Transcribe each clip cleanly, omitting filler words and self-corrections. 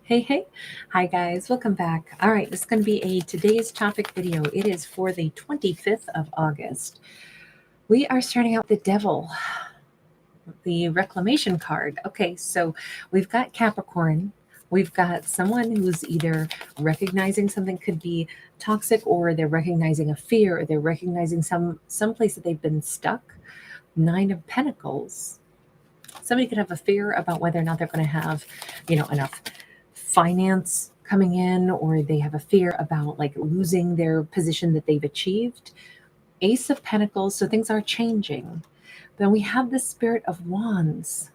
Hey, hey. Hi, guys. Welcome back. All right, this is going to be a today's topic video. It is for the 25th of August. We are starting out the devil, the reclamation card. Okay, so we've got Capricorn. We've got someone who's either recognizing something could be toxic, or they're recognizing a fear, or they're recognizing some place that they've been stuck. Nine of Pentacles. Somebody could have a fear about whether or not they're going to have, enough finance coming in, or they have a fear about like losing their position that they've achieved. Ace of Pentacles, so things are changing. Then we have the Spirit of Wands.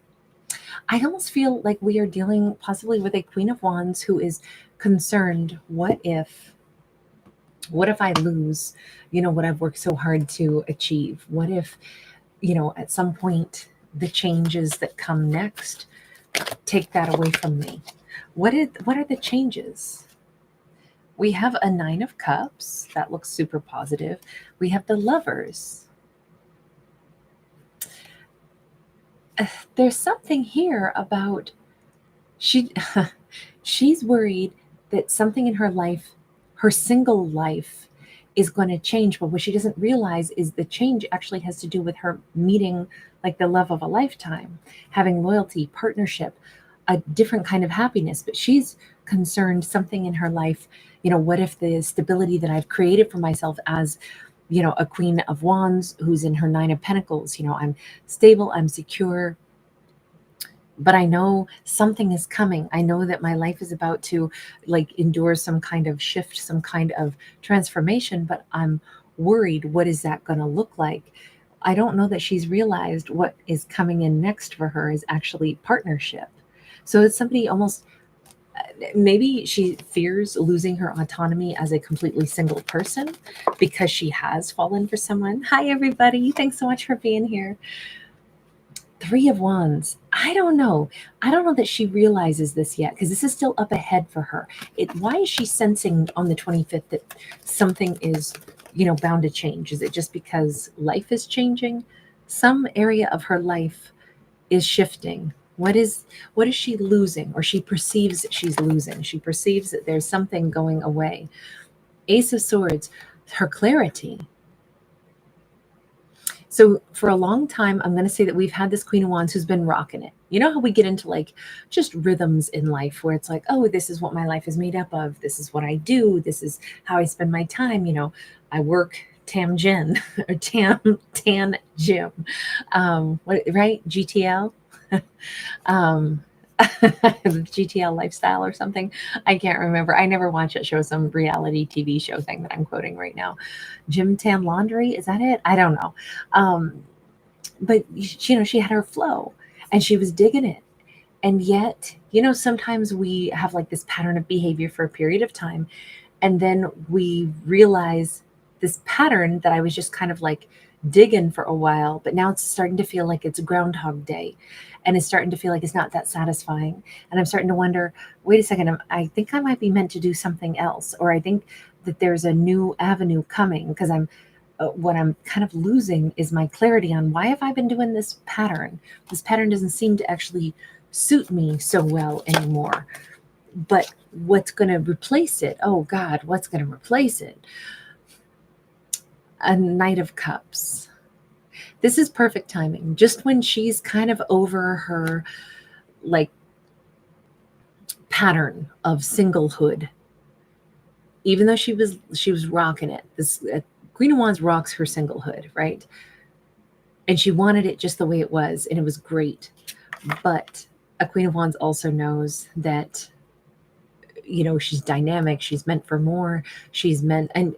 I almost feel like we are dealing possibly with a Queen of Wands who is concerned. What if I lose, what I've worked so hard to achieve? What if, at some point the changes that come next take that away from me? What are the changes? We have a Nine of Cups. That looks super positive. We have the Lovers. There's something here about she's worried that something in her life, her single life, is going to change. But what she doesn't realize is the change actually has to do with her meeting like the love of a lifetime, having loyalty, partnership, a different kind of happiness. But she's concerned something in her life, what if the stability that I've created for myself as, a Queen of Wands who's in her Nine of Pentacles, I'm stable, I'm secure, but I know something is coming. I know that my life is about to like endure some kind of shift, some kind of transformation, but I'm worried, what is that going to look like? I don't know that she's realized what is coming in next for her is actually partnership. So it's somebody almost, maybe she fears losing her autonomy as a completely single person because she has fallen for someone. Hi, everybody. Thanks so much for being here. Three of Wands. I don't know. I don't know that she realizes this yet because this is still up ahead for her. Why is she sensing on the 25th that something is, bound to change? Is it just because life is changing? Some area of her life is shifting. What is she losing? Or she perceives that she's losing. She perceives that there's something going away. Ace of Swords, her clarity. So for a long time, I'm going to say that we've had this Queen of Wands who's been rocking it. You know how we get into like just rhythms in life where it's like, oh, this is what my life is made up of. This is what I do. This is how I spend my time. I work Tam Gin or Tan Gym. Right? GTL. um, GTL lifestyle or something. I can't remember. I never watch it. Show some reality TV show thing that I'm quoting right now. Jim Tan Laundry, is that it? I don't know. But she had her flow and she was digging it. And yet, sometimes we have like this pattern of behavior for a period of time, and then we realize this pattern that I was just kind of like digging for a while, but now it's starting to feel like it's Groundhog Day, and it's starting to feel like it's not that satisfying. And I'm starting to wonder, wait a second, I think I might be meant to do something else, or I think that there's a new avenue coming because what I'm kind of losing is my clarity on why have I been doing this pattern. This pattern doesn't seem to actually suit me so well anymore. But what's going to replace it? Oh God, what's going to replace it? A Knight of Cups. This is perfect timing. Just when she's kind of over her like pattern of singlehood, even though she was rocking it. This Queen of Wands rocks her singlehood, right? And she wanted it just the way it was, and it was great. But a Queen of Wands also knows that she's dynamic, she's meant for more, and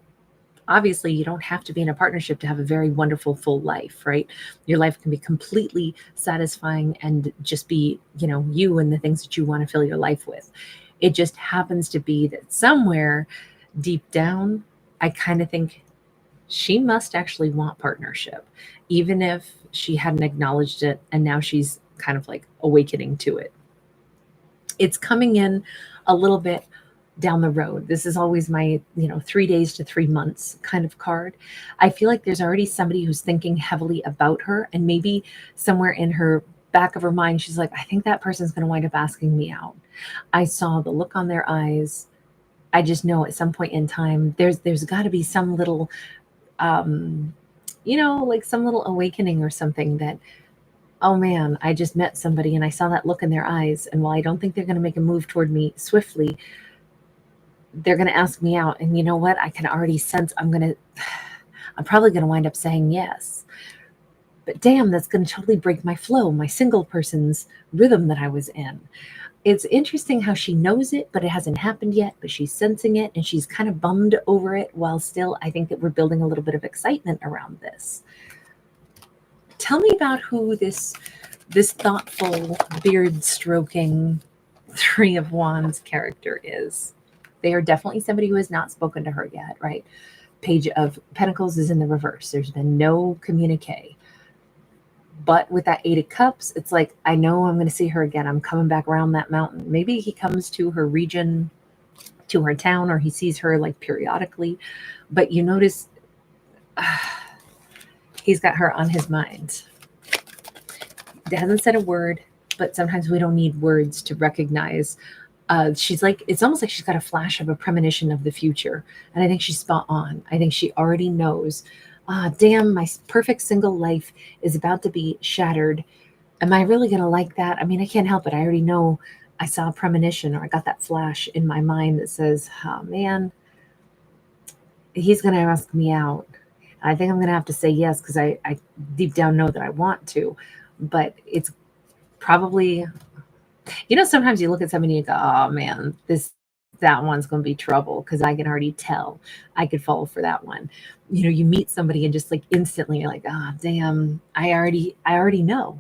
obviously you don't have to be in a partnership to have a very wonderful full life, right? Your life can be completely satisfying and just be you and the things that you want to fill your life with. It just happens to be that somewhere deep down, I kind of think she must actually want partnership, even if she hadn't acknowledged it, and now she's kind of like awakening to it. It's coming in a little bit down the road. This is always my, 3 days to 3 months kind of card. I feel like there's already somebody who's thinking heavily about her, and maybe somewhere in her back of her mind, she's like, I think that person's going to wind up asking me out. I saw the look on their eyes. I just know at some point in time, there's got to be some little, um, like some little awakening or something that, oh man, I just met somebody and I saw that look in their eyes. And while I don't think they're going to make a move toward me swiftly, they're going to ask me out. And you know what? I can already sense I'm probably going to wind up saying yes. But damn, that's going to totally break my flow, my single person's rhythm that I was in. It's interesting how she knows it, but it hasn't happened yet, but she's sensing it and she's kind of bummed over it, while still I think that we're building a little bit of excitement around this. Tell me about who this thoughtful, beard stroking Three of Wands character is. They are definitely somebody who has not spoken to her yet, right? Page of Pentacles is in the reverse. There's been no communique. But with that Eight of Cups, it's like, I know I'm going to see her again. I'm coming back around that mountain. Maybe he comes to her region, to her town, or he sees her like periodically. But you notice he's got her on his mind. He hasn't said a word, but sometimes we don't need words to recognize. She's like, it's almost like she's got a flash of a premonition of the future. And I think she's spot on. I think she already knows, damn, my perfect single life is about to be shattered. Am I really going to like that? I mean, I can't help it. I already know I saw a premonition, or I got that flash in my mind that says, oh man, he's going to ask me out. I think I'm going to have to say yes, because I deep down know that I want to. But it's probably, sometimes you look at somebody and you go, oh man, that one's going to be trouble, because I can already tell I could fall for that one. You meet somebody and just like instantly you're like, ah, oh, damn, I already know.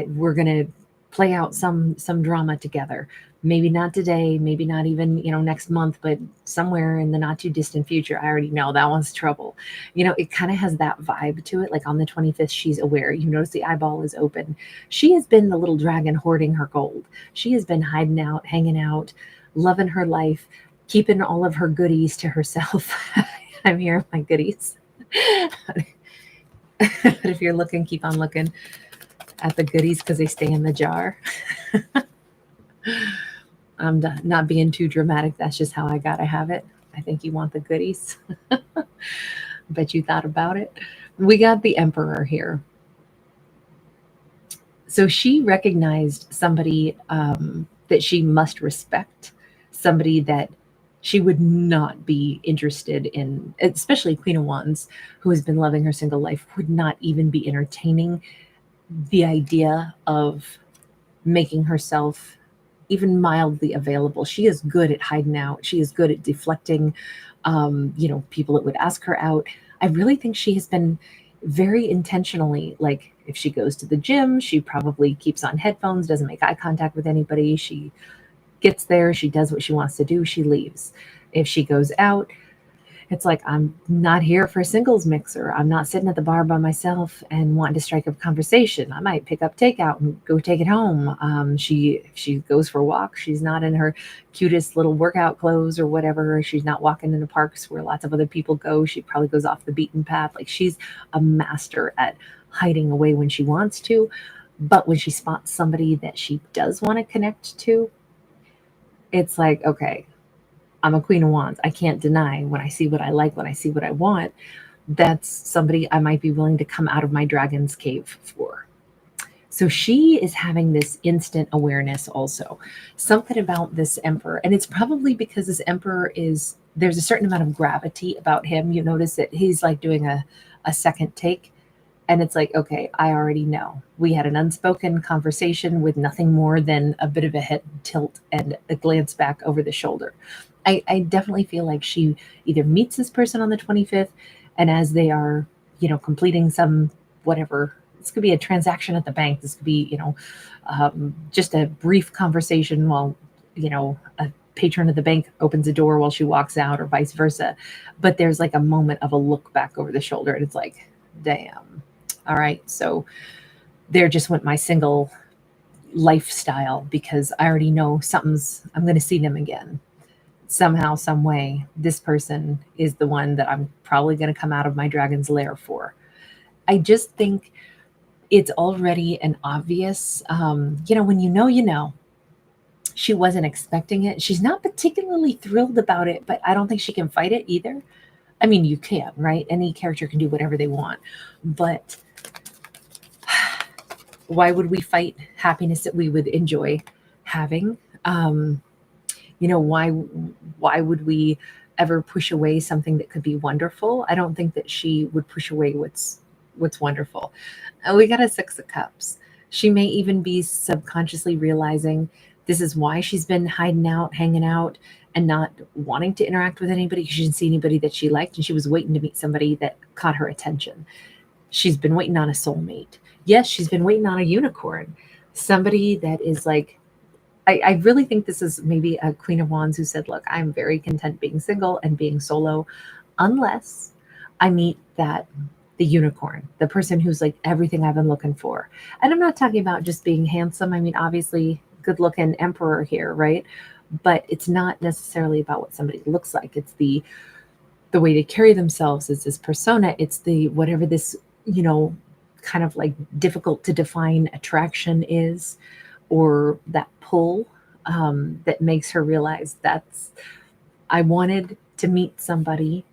We're going to play out some drama together. Maybe not today, maybe not even, next month, but somewhere in the not too distant future. I already know that one's trouble. It kind of has that vibe to it. Like on the 25th, she's aware. You notice the eyeball is open. She has been the little dragon hoarding her gold. She has been hiding out, hanging out, loving her life, keeping all of her goodies to herself. I'm here with my goodies. But if you're looking, keep on looking at the goodies, because they stay in the jar. I'm not being too dramatic. That's just how I gotta have it. I think you want the goodies. Bet you thought about it. We got the Emperor here. So she recognized somebody that she must respect, somebody that she would not be interested in, especially Queen of Wands, who has been loving her single life, would not even be entertaining the idea of making herself even mildly available. She is good at hiding out. She is good at deflecting, people that would ask her out. I really think she has been very intentionally, like if she goes to the gym, she probably keeps on headphones, doesn't make eye contact with anybody. She gets there, she does what she wants to do, she leaves. If she goes out, it's like, I'm not here for a singles mixer. I'm not sitting at the bar by myself and wanting to strike up conversation. I might pick up takeout and go take it home. She goes for a walk. She's not in her cutest little workout clothes or whatever. She's not walking in the parks where lots of other people go. She probably goes off the beaten path. Like, she's a master at hiding away when she wants to. But when she spots somebody that she does want to connect to, it's like, okay, I'm a Queen of Wands. I can't deny when I see what I like, when I see what I want, that's somebody I might be willing to come out of my dragon's cave for. So she is having this instant awareness also. Something about this Emperor, and it's probably because this Emperor there's a certain amount of gravity about him. You notice that he's like doing a second take. And it's like, okay, I already know. We had an unspoken conversation with nothing more than a bit of a head tilt and a glance back over the shoulder. I definitely feel like she either meets this person on the 25th, and as they are, completing some whatever, this could be a transaction at the bank. This could be, just a brief conversation while, a patron of the bank opens a door while she walks out, or vice versa. But there's like a moment of a look back over the shoulder, and it's like, damn. All right, so there just went my single lifestyle, because I already know I'm going to see them again. Somehow, some way, this person is the one that I'm probably going to come out of my dragon's lair for. I just think it's already an obvious, when you know, she wasn't expecting it. She's not particularly thrilled about it, but I don't think she can fight it either. I mean, you can, right? Any character can do whatever they want, but why would we fight happiness that we would enjoy having? Why would we ever push away something that could be wonderful? I don't think that she would push away what's wonderful. We got a 6 of Cups. She may even be subconsciously realizing this is why she's been hiding out, hanging out, and not wanting to interact with anybody because she didn't see anybody that she liked, and she was waiting to meet somebody that caught her attention. She's been waiting on a soulmate. Yes, she's been waiting on a unicorn, somebody that is like, I really think this is maybe a Queen of Wands who said, look, I'm very content being single and being solo unless I meet the unicorn, the person who's like everything I've been looking for. And I'm not talking about just being handsome. I mean, obviously, good looking emperor here, right? But it's not necessarily about what somebody looks like. It's the way they carry themselves, is this persona. It's the whatever this, kind of like difficult to define attraction is, or that pull that makes her realize I wanted to meet somebody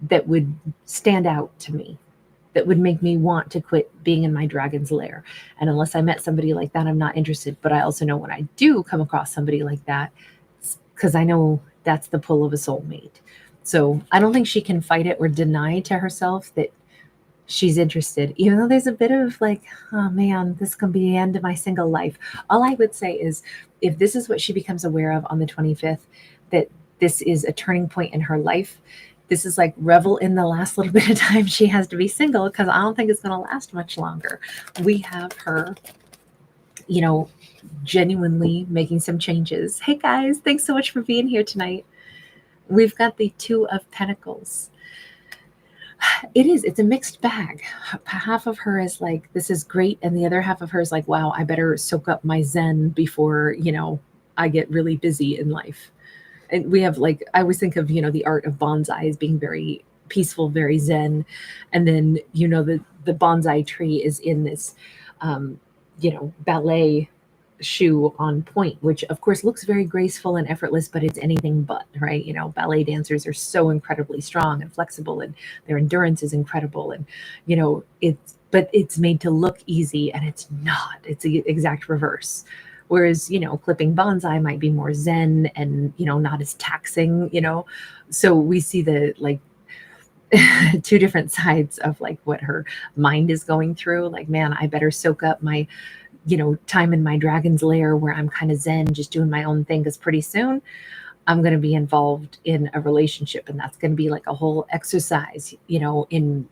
that would stand out to me, that would make me want to quit being in my dragon's lair. And unless I met somebody like that, I'm not interested. But I also know when I do come across somebody like that, because I know that's the pull of a soulmate. So I don't think she can fight it or deny to herself that she's interested, even though there's a bit of like, oh man, this can be the end of my single life. All I would say is, if this is what she becomes aware of on the 25th, that this is a turning point in her life, this is like revel in the last little bit of time she has to be single, because I don't think it's going to last much longer. We have her, genuinely making some changes. Hey guys, thanks so much for being here tonight. We've got the 2 of Pentacles. It's a mixed bag. Half of her is like, this is great. And the other half of her is like, wow, I better soak up my Zen before, I get really busy in life. And we have like, I always think of, the art of bonsai as being very peaceful, very Zen. And then, the bonsai tree is in this, ballet shoe on point, which of course looks very graceful and effortless, but it's anything but, right? Ballet dancers are so incredibly strong and flexible, and their endurance is incredible. And, it's made to look easy, and it's not. It's the exact reverse. Whereas, clipping bonsai might be more Zen and, not as taxing, So we see the like 2 different sides of like what her mind is going through. Like, man, I better soak up my time in my dragon's lair where I'm kind of Zen, just doing my own thing, because pretty soon I'm going to be involved in a relationship, and that's going to be like a whole exercise, in,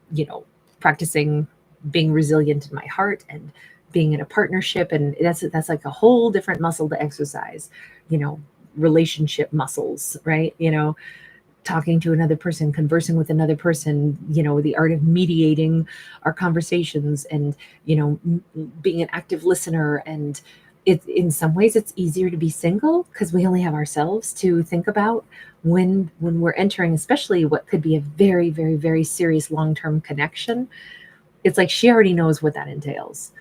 practicing being resilient in my heart and being in a partnership. And that's like a whole different muscle to exercise, relationship muscles, right? Talking to another person, conversing with another person, the art of mediating our conversations, and, being an active listener. And in some ways it's easier to be single because we only have ourselves to think about when we're entering, especially what could be a very, very, very serious long-term connection. It's like she already knows what that entails.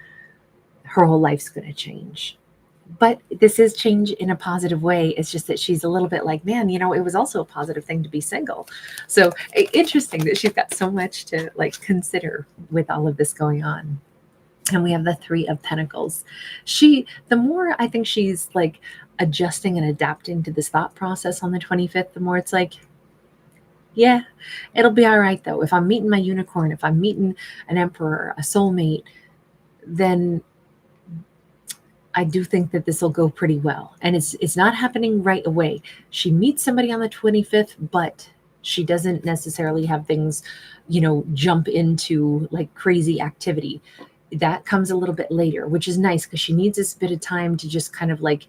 Her whole life's going to change. But this is change in a positive way. It's just that she's a little bit like, man, it was also a positive thing to be single. So interesting that she's got so much to like consider with all of this going on. And we have the 3 of Pentacles. The more I think she's like adjusting and adapting to this thought process on the 25th, the more it's like, yeah, it'll be all right though. If I'm meeting my unicorn, if I'm meeting an emperor, a soulmate, then I do think that this will go pretty well. And it's not happening right away. She meets somebody on the 25th, but she doesn't necessarily have things, jump into like crazy activity. That comes a little bit later, which is nice because she needs this bit of time to just kind of like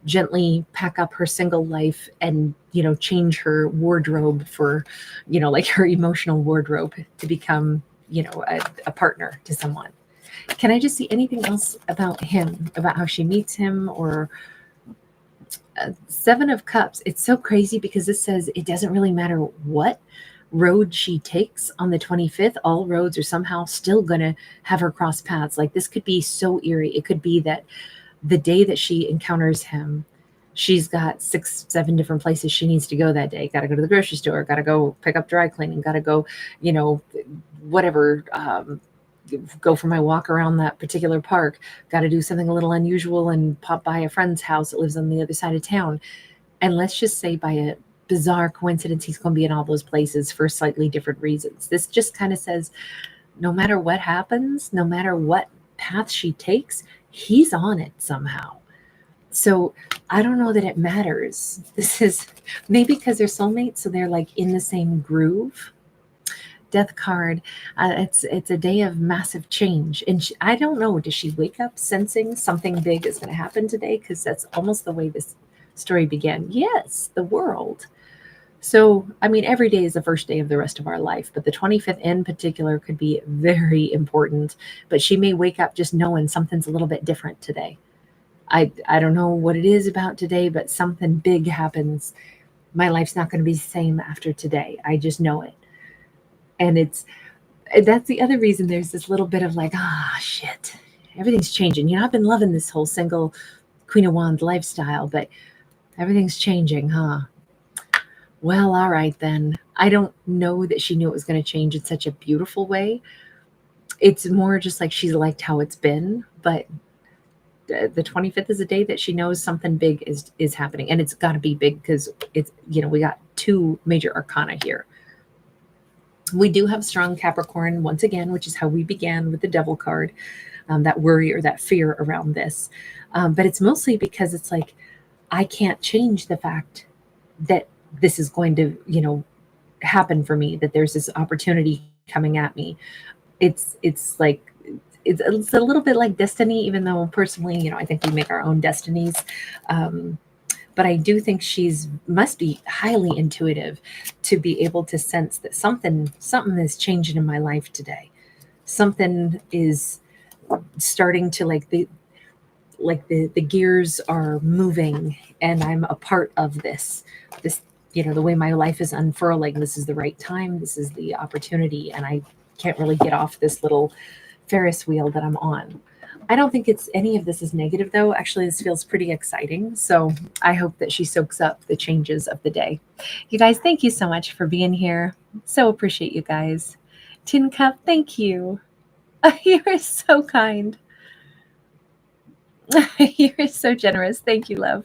gently pack up her single life and, change her wardrobe for, like her emotional wardrobe to become, a partner to someone. Can I just see anything else about him, about how she meets him? Or 7 of Cups? It's so crazy because this says it doesn't really matter what, road she takes on the 25th, all roads are somehow still going to have her cross paths. Like this could be so eerie. It could be that the day that she encounters him, she's got 6, 7 different places she needs to go that day. Got to go to the grocery store, got to go pick up dry cleaning, got to go, whatever, go for my walk around that particular park, got to do something a little unusual and pop by a friend's house that lives on the other side of town. And let's just say by a bizarre coincidence, he's going to be in all those places for slightly different reasons. This just kind of says no matter what happens, no matter what path she takes, he's on it somehow. So I don't know that it matters. This is maybe because they're soulmates, so they're like in the same groove. Death card. It's a day of massive change, and I don't know. Does she wake up sensing something big is going to happen today? Because that's almost the way this story began. Yes, the world. So, I mean, every day is the first day of the rest of our life, but the 25th in particular could be very important. But she may wake up just knowing something's a little bit different today. I don't know what it is about today, but something big happens. My life's not going to be the same after today. I just know it. And that's the other reason there's this little bit of like, shit, everything's changing. I've been loving this whole single Queen of Wands lifestyle, but everything's changing, huh? Well, all right then. I don't know that she knew it was going to change in such a beautiful way. It's more just like she's liked how it's been, but the 25th is a day that she knows something big is happening, and it's got to be big because it's we got 2 major arcana here. We do have strong Capricorn once again, which is how we began with the Devil card, that worry or that fear around this. But it's mostly because it's like I can't change the fact that this is going to happen for me, that there's this opportunity coming at me. It's like it's a little bit like destiny, even though personally, I think we make our own destinies. But I do think she's must be highly intuitive to be able to sense that something is changing in my life today. Something is starting to the gears are moving, and I'm a part of this the way my life is unfurling. This is the right time, this is the opportunity, and I can't really get off this little Ferris wheel that I'm on. I don't think it's any of this is negative though. Actually, this feels pretty exciting. So I hope that she soaks up the changes of the day. You guys, thank you so much for being here. So appreciate you guys. Tin Cup, thank you. You are so kind. You're so generous. Thank you, love.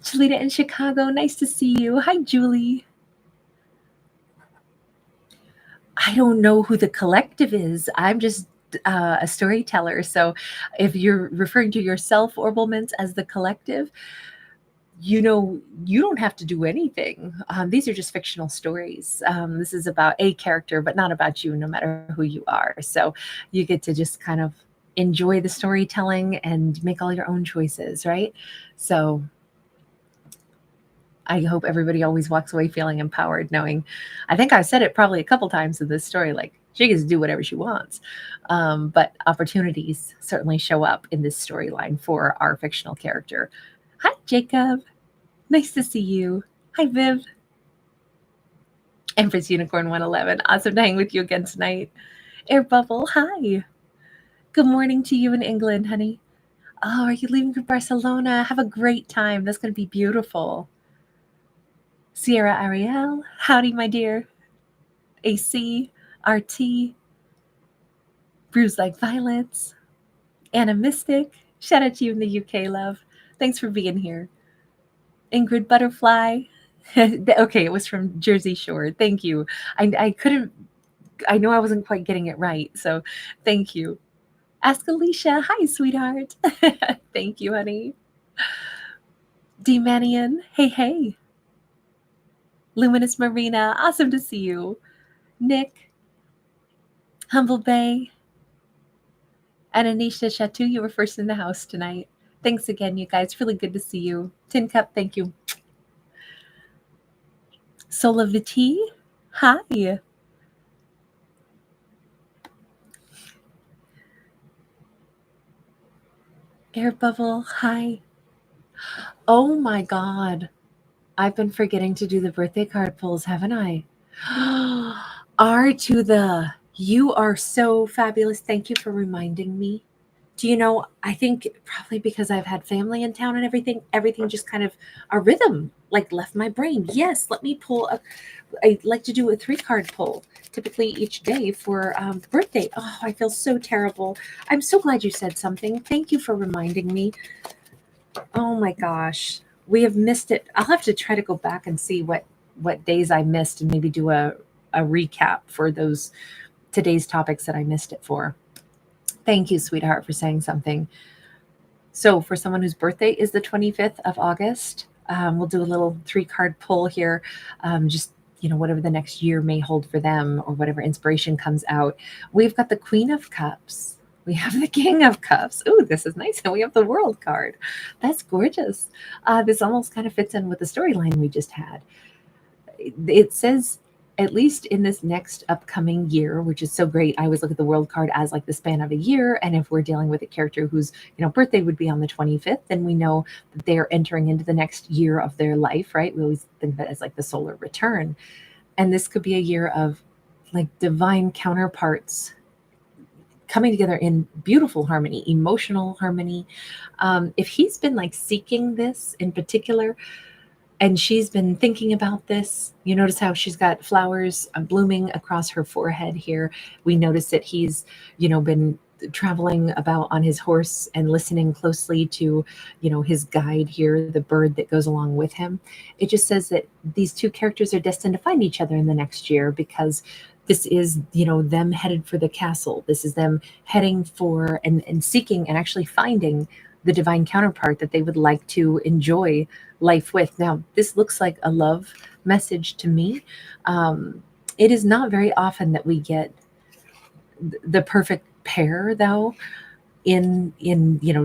Chalita in Chicago, nice to see you. Hi, Julie. I don't know who the collective is. I'm just a storyteller. So if you're referring to yourself, Orblements, as the collective, you don't have to do anything. These are just fictional stories. This is about a character, but not about you, no matter who you are. So you get to just kind of enjoy the storytelling and make all your own choices, right? So I hope everybody always walks away feeling empowered, knowing, I think I've said it probably a couple times in this story, like she gets to do whatever she wants. But opportunities certainly show up in this storyline for our fictional character. Hi, Jacob. Nice to see you. Hi, Viv. Empress Unicorn 111. Awesome to hang with you again tonight. Air Bubble, hi. Good morning to you in England, honey. Oh, are you leaving for Barcelona? Have a great time. That's going to be beautiful. Sierra Ariel, howdy, my dear. AC, RT, Bruise Like Violets, Anna Mystic. Shout out to you in the UK, love. Thanks for being here. Ingrid Butterfly. Okay, it was from Jersey Shore. Thank you. I couldn't, I know I wasn't quite getting it right, so thank you. Ask Alicia. Hi, sweetheart. Thank you, honey. D Manian. Hey, hey. Luminous Marina. Awesome to see you. Nick. Humble Bay. And Anisha Chateau, you were first in the house tonight. Thanks again, you guys. Really good to see you. Tin Cup, thank you. Solaviti, hi. Air Bubble, hi. Oh my God. I've been forgetting to do the birthday card pulls, haven't I? R to the, you are so fabulous. Thank you for reminding me. Do you know, I think probably because I've had family in town and everything just kind of a rhythm like left my brain. Yes, let me pull a, I like to do a 3 card pull typically each day for birthday. Oh, I feel so terrible. I'm so glad you said something. Thank you for reminding me. Oh my gosh, we have missed it. I'll have to try to go back and see what days I missed and maybe do a recap for those today's topics that I missed it for. Thank you, sweetheart, for saying something. So, for someone whose birthday is the 25th of August, we'll do a little 3 card pull here. Just, whatever the next year may hold for them or whatever inspiration comes out. We've got the Queen of Cups. We have the King of Cups. Ooh, this is nice. And we have the World card. That's gorgeous. This almost kind of fits in with the storyline we just had. It says, at least in this next upcoming year, which is so great. I always look at the World card as like the span of a year. And if we're dealing with a character whose, birthday would be on the 25th, then we know that they're entering into the next year of their life, right? We always think of it as like the solar return. And this could be a year of like divine counterparts coming together in beautiful harmony, emotional harmony. If he's been like seeking this in particular, and she's been thinking about this. You notice how she's got flowers blooming across her forehead here. We notice that he's, been traveling about on his horse and listening closely to, his guide here, the bird that goes along with him. It just says that these two characters are destined to find each other in the next year because this is, them headed for the castle. This is them heading for and seeking and actually finding the divine counterpart that they would like to enjoy life with. Now, this looks like a love message to me. It is not very often that we get the perfect pair, though, in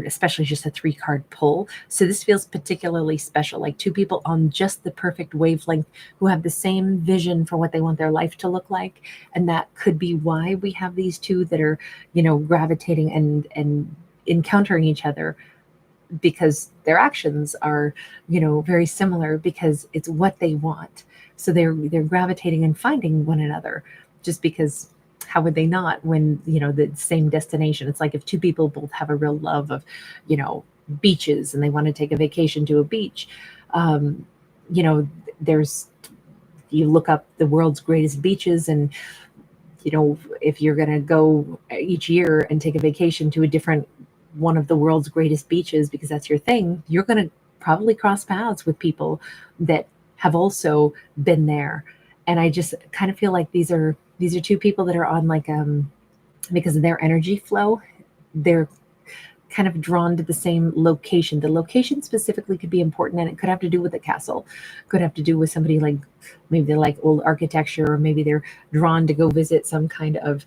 especially just a 3 card pull. So this feels particularly special, like two people on just the perfect wavelength who have the same vision for what they want their life to look like. And that could be why we have these two that are, gravitating and encountering each other, because their actions are, very similar because it's what they want. So they're gravitating and finding one another, just because how would they not when, the same destination? It's like if two people both have a real love of, beaches and they want to take a vacation to a beach. um, there's, you look up the world's greatest beaches, and if you're going to go each year and take a vacation to a different one of the world's greatest beaches because that's your thing, you're going to probably cross paths with people that have also been there. And I just kind of feel like these are two people that are on like because of their energy flow, they're kind of drawn to the same location. The location specifically could be important, and it could have to do with the castle, could have to do with somebody like maybe they like old architecture, or maybe they're drawn to go visit some kind of,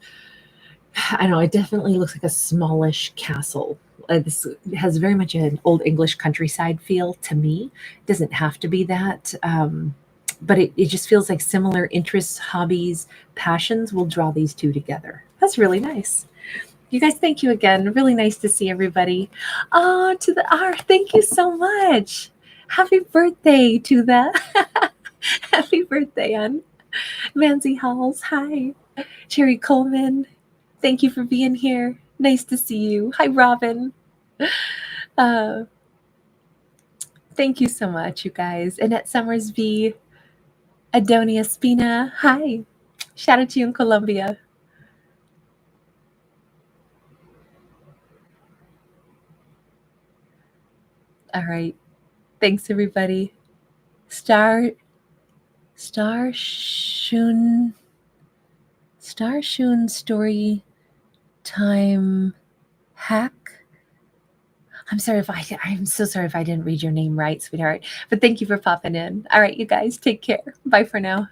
I don't know, it definitely looks like a smallish castle. This has very much an old English countryside feel to me. It doesn't have to be that, but it just feels like similar interests, hobbies, passions will draw these two together. That's really nice. You guys, thank you again. Really nice to see everybody. Oh, to the R, thank you so much. Happy birthday to the happy birthday, on Manzi Halls. Hi. Cherry Coleman, thank you for being here. Nice to see you. Hi, Robin. Uh, thank you so much, you guys. Annette Summers V, Adonia Spina. Hi. Shout out to you in Colombia. All right. Thanks, everybody. Star Shun story time hack. I'm so sorry if I didn't read your name right, sweetheart. But thank you for popping in. All right, you guys, take care. Bye for now.